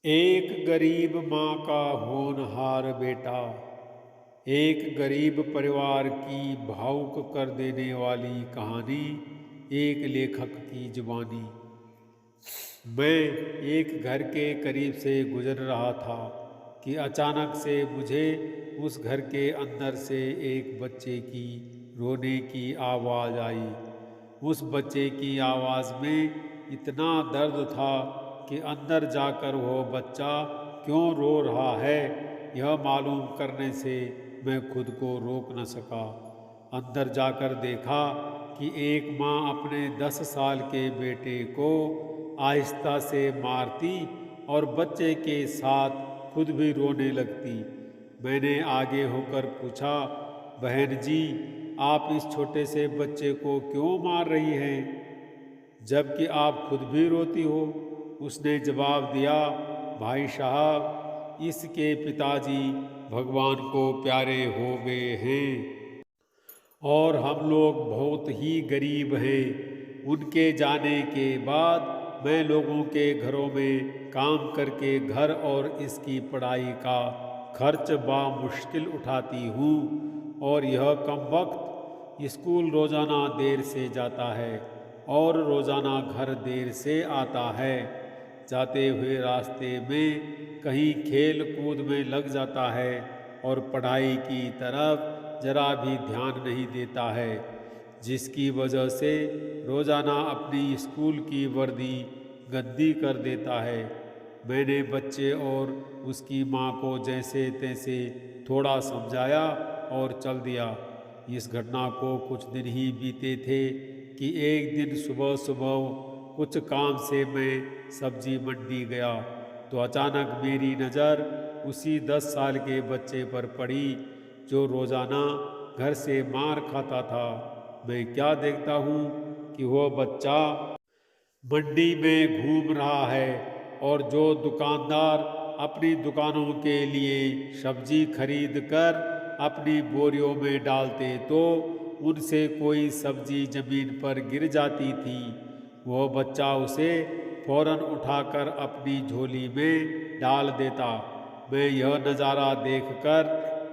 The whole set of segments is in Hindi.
एक गरीब माँ का होनहार बेटा। एक गरीब परिवार की भावुक कर देने वाली कहानी। एक लेखक की जुबानी। मैं एक घर के करीब से गुजर रहा था कि अचानक से मुझे उस घर के अंदर से एक बच्चे की रोने की आवाज़ आई। उस बच्चे की आवाज़ में इतना दर्द था कि अंदर जाकर वो बच्चा क्यों रो रहा है यह मालूम करने से मैं खुद को रोक न सका। अंदर जाकर देखा कि एक माँ अपने 10 साल के बेटे को आहिस्ता से मारती और बच्चे के साथ खुद भी रोने लगती। मैंने आगे होकर पूछा, बहन जी, आप इस छोटे से बच्चे को क्यों मार रही हैं जबकि आप खुद भी रोती हो? उसने जवाब दिया, भाई साहब, इसके पिताजी भगवान को प्यारे हो गए हैं और हम लोग बहुत ही गरीब हैं। उनके जाने के बाद मैं लोगों के घरों में काम करके घर और इसकी पढ़ाई का खर्च बामुश्किल उठाती हूँ और यह कमबख्त स्कूल रोज़ाना देर से जाता है और रोज़ाना घर देर से आता है। जाते हुए रास्ते में कहीं खेल कूद में लग जाता है और पढ़ाई की तरफ जरा भी ध्यान नहीं देता है, जिसकी वजह से रोज़ाना अपनी स्कूल की वर्दी गंदी कर देता है। मैंने बच्चे और उसकी माँ को जैसे तैसे थोड़ा समझाया और चल दिया। इस घटना को कुछ दिन ही बीते थे कि एक दिन सुबह सुबह कुछ काम से मैं सब्जी मंडी गया तो अचानक मेरी नज़र उसी 10 साल के बच्चे पर पड़ी जो रोज़ाना घर से मार खाता था। मैं क्या देखता हूँ कि वह बच्चा मंडी में घूम रहा है और जो दुकानदार अपनी दुकानों के लिए सब्जी खरीद कर अपनी बोरियों में डालते तो उनसे कोई सब्जी जमीन पर गिर जाती थी, वह बच्चा उसे फौरन उठाकर अपनी झोली में डाल देता। मैं यह नज़ारा देखकर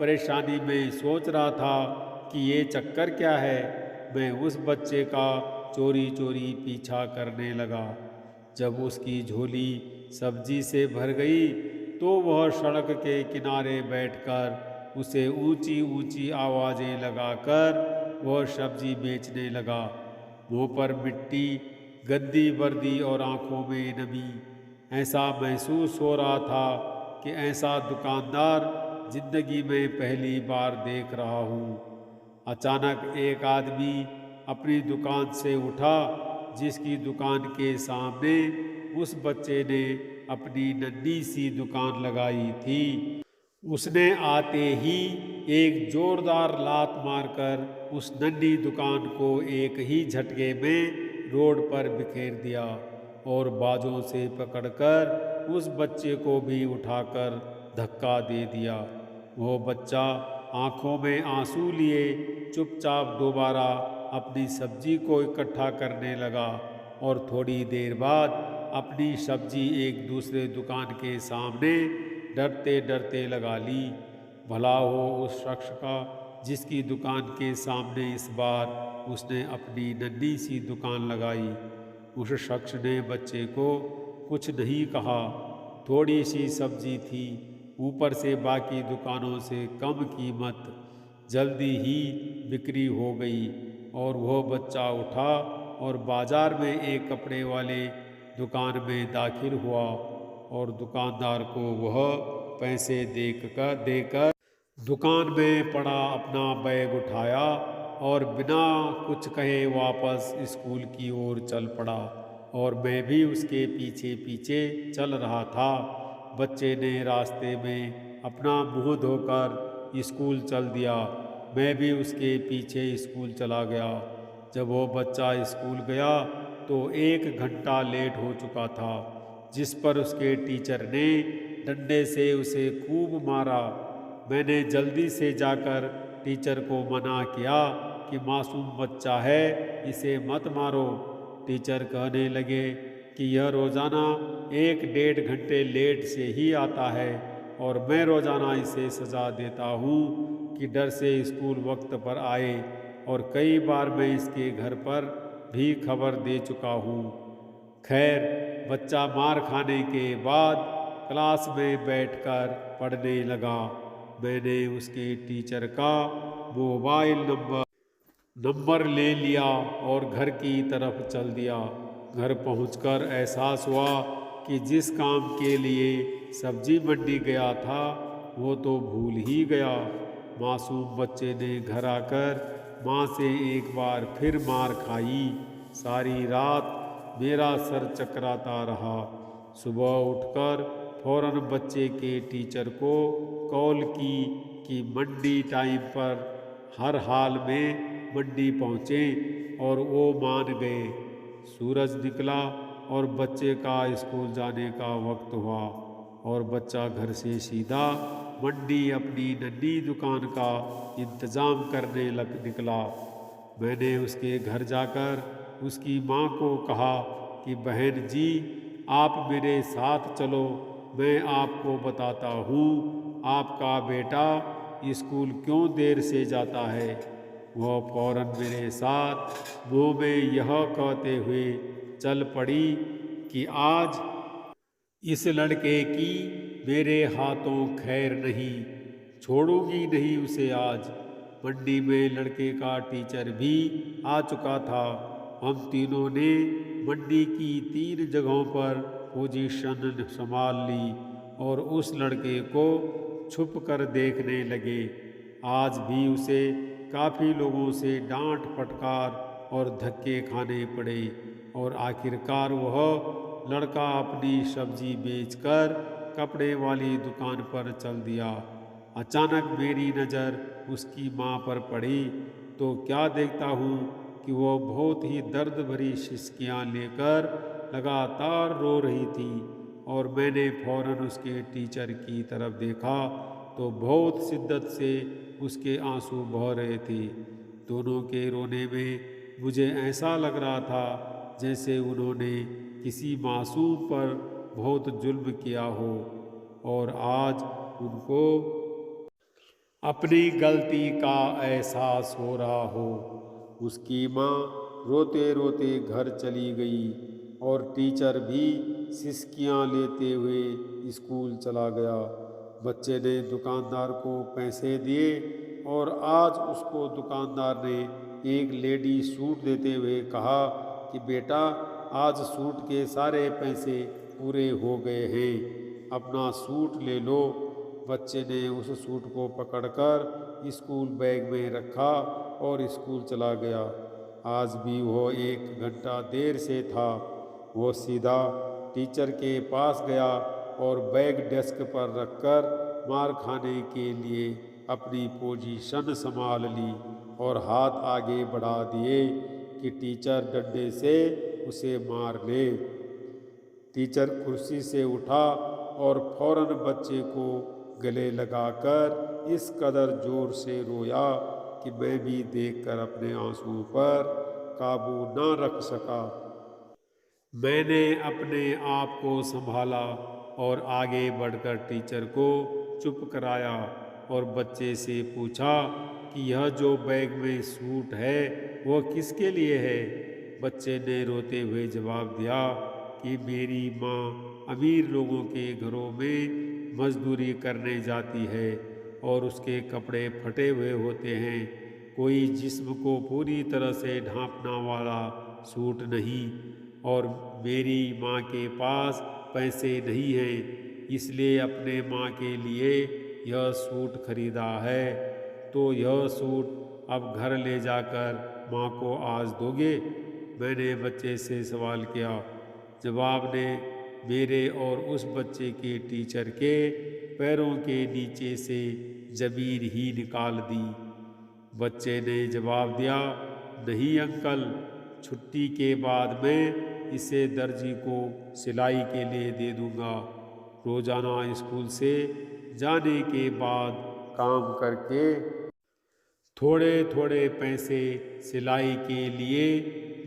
परेशानी में सोच रहा था कि ये चक्कर क्या है। मैं उस बच्चे का चोरी चोरी पीछा करने लगा। जब उसकी झोली सब्जी से भर गई तो वह सड़क के किनारे बैठकर उसे ऊंची ऊंची आवाज़ें लगाकर वह सब्जी बेचने लगा। मुंह पर मिट्टी, गंदी वर्दी और आंखों में नमी। ऐसा महसूस हो रहा था कि ऐसा दुकानदार जिंदगी में पहली बार देख रहा हूँ। अचानक एक आदमी अपनी दुकान से उठा जिसकी दुकान के सामने उस बच्चे ने अपनी नन्ही सी दुकान लगाई थी। उसने आते ही एक जोरदार लात मारकर उस नन्ही दुकान को एक ही झटके में रोड पर बिखेर दिया और बाजों से पकड़कर उस बच्चे को भी उठाकर धक्का दे दिया। वो बच्चा आंखों में आंसू लिए चुपचाप दोबारा अपनी सब्जी को इकट्ठा करने लगा और थोड़ी देर बाद अपनी सब्जी एक दूसरे दुकान के सामने डरते डरते लगा ली। भला हो उस शख्स का जिसकी दुकान के सामने इस बार उसने अपनी नन्ही सी दुकान लगाई। उस शख्स ने बच्चे को कुछ नहीं कहा। थोड़ी सी सब्जी थी, ऊपर से बाकी दुकानों से कम कीमत। जल्दी ही बिक्री हो गई और वह बच्चा उठा और बाजार में एक कपड़े वाले दुकान में दाखिल हुआ और दुकानदार को वह पैसे देकर दुकान में पड़ा अपना बैग उठाया और बिना कुछ कहे वापस स्कूल की ओर चल पड़ा और मैं भी उसके पीछे पीछे चल रहा था। बच्चे ने रास्ते में अपना मुंह धोकर स्कूल चल दिया। मैं भी उसके पीछे स्कूल चला गया। जब वो बच्चा स्कूल गया तो 1 घंटा लेट हो चुका था, जिस पर उसके टीचर ने डंडे से उसे खूब मारा। मैंने जल्दी से जाकर टीचर को मना किया कि मासूम बच्चा है, इसे मत मारो। टीचर कहने लगे, कि यह रोज़ाना 1-1.5 घंटे लेट से ही आता है और मैं रोज़ाना इसे सज़ा देता हूँ कि डर से स्कूल वक्त पर आए, और कई बार मैं इसके घर पर भी खबर दे चुका हूँ। खैर, बच्चा मार खाने के बाद क्लास में बैठकर पढ़ने लगा। मैंने उसके टीचर का मोबाइल नंबर ले लिया और घर की तरफ चल दिया। घर पहुंचकर एहसास हुआ कि जिस काम के लिए सब्जी मंडी गया था वो तो भूल ही गया। मासूम बच्चे ने घर आकर माँ से एक बार फिर मार खाई। सारी रात मेरा सर चकराता रहा। सुबह उठकर फौरन बच्चे के टीचर को कॉल की कि मंडी टाइम पर हर हाल में मंडी पहुँचे, और वो मान गए। सूरज निकला और बच्चे का स्कूल जाने का वक्त हुआ और बच्चा घर से सीधा मंडी अपनी नन्ही दुकान का इंतज़ाम करने निकला। मैंने उसके घर जाकर उसकी माँ को कहा कि बहन जी, आप मेरे साथ चलो, मैं आपको बताता हूँ आपका बेटा स्कूल क्यों देर से जाता है। वह फौरन मेरे साथ मुँह में यह कहते हुए चल पड़ी कि आज इस लड़के की मेरे हाथों खैर नहीं, छोड़ूंगी नहीं उसे आज। मंडी में लड़के का टीचर भी आ चुका था। हम तीनों ने मंडी की 3 जगहों पर पोजीशन संभाल ली और उस लड़के को छुप कर देखने लगे। आज भी उसे काफ़ी लोगों से डांट फटकार और धक्के खाने पड़े, और आखिरकार वह लड़का अपनी सब्जी बेचकर कपड़े वाली दुकान पर चल दिया। अचानक मेरी नज़र उसकी माँ पर पड़ी तो क्या देखता हूँ कि वह बहुत ही दर्द भरी सिसकियाँ लेकर लगातार रो रही थी, और मैंने फौरन उसके टीचर की तरफ देखा तो बहुत शिद्दत से उसके आंसू बह रहे थे। दोनों के रोने में मुझे ऐसा लग रहा था जैसे उन्होंने किसी मासूम पर बहुत जुल्म किया हो और आज उनको अपनी गलती का एहसास हो रहा हो। उसकी माँ रोते रोते घर चली गई और टीचर भी सिसकियाँ लेते हुए स्कूल चला गया। बच्चे ने दुकानदार को पैसे दिए और आज उसको दुकानदार ने एक लेडी सूट देते हुए कहा कि बेटा, आज सूट के सारे पैसे पूरे हो गए हैं, अपना सूट ले लो। बच्चे ने उस सूट को पकड़कर स्कूल बैग में रखा और स्कूल चला गया। आज भी वह 1 घंटा देर से था। वो सीधा टीचर के पास गया और बैग डेस्क पर रखकर मार खाने के लिए अपनी पोजीशन संभाल ली और हाथ आगे बढ़ा दिए कि टीचर डंडे से उसे मार ले। टीचर कुर्सी से उठा और फौरन बच्चे को गले लगाकर इस कदर जोर से रोया कि मैं भी देखकर अपने आंसुओं पर काबू न रख सका। मैंने अपने आप को संभाला और आगे बढ़कर टीचर को चुप कराया और बच्चे से पूछा कि यह जो बैग में सूट है वह किसके लिए है। बच्चे ने रोते हुए जवाब दिया कि मेरी माँ अमीर लोगों के घरों में मजदूरी करने जाती है और उसके कपड़े फटे हुए होते हैं, कोई जिस्म को पूरी तरह से ढांपना वाला सूट नहीं, और मेरी माँ के पास पैसे नहीं हैं, इसलिए अपने माँ के लिए यह सूट खरीदा है। तो यह सूट अब घर ले जाकर माँ को आज दोगे? मैंने बच्चे से सवाल किया। जवाब ने मेरे और उस बच्चे के टीचर के पैरों के नीचे से जमीन ही निकाल दी। बच्चे ने जवाब दिया, नहीं अंकल, छुट्टी के बाद मैं इसे दर्जी को सिलाई के लिए दे दूंगा। रोजाना स्कूल से जाने के बाद काम करके थोड़े थोड़े पैसे सिलाई के लिए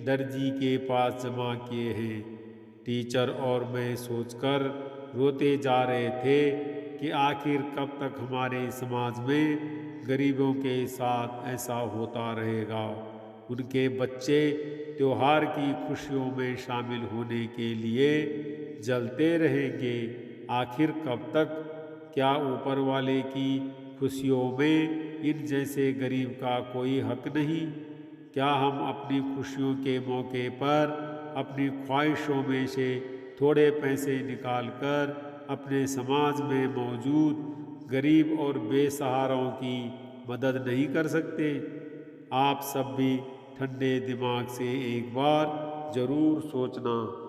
दर्जी के पास जमा किए हैं। टीचर और मैं सोचकर रोते जा रहे थे कि आखिर कब तक हमारे समाज में गरीबों के साथ ऐसा होता रहेगा। उनके बच्चे त्योहार की खुशियों में शामिल होने के लिए जलते रहेंगे। आखिर कब तक? क्या ऊपर वाले की खुशियों में इन जैसे गरीब का कोई हक नहीं? क्या हम अपनी खुशियों के मौके पर अपनी ख्वाहिशों में से थोड़े पैसे निकालकर अपने समाज में मौजूद गरीब और बेसहाराओं की मदद नहीं कर सकते? आप सब भी ठंडे दिमाग से एक बार जरूर सोचना।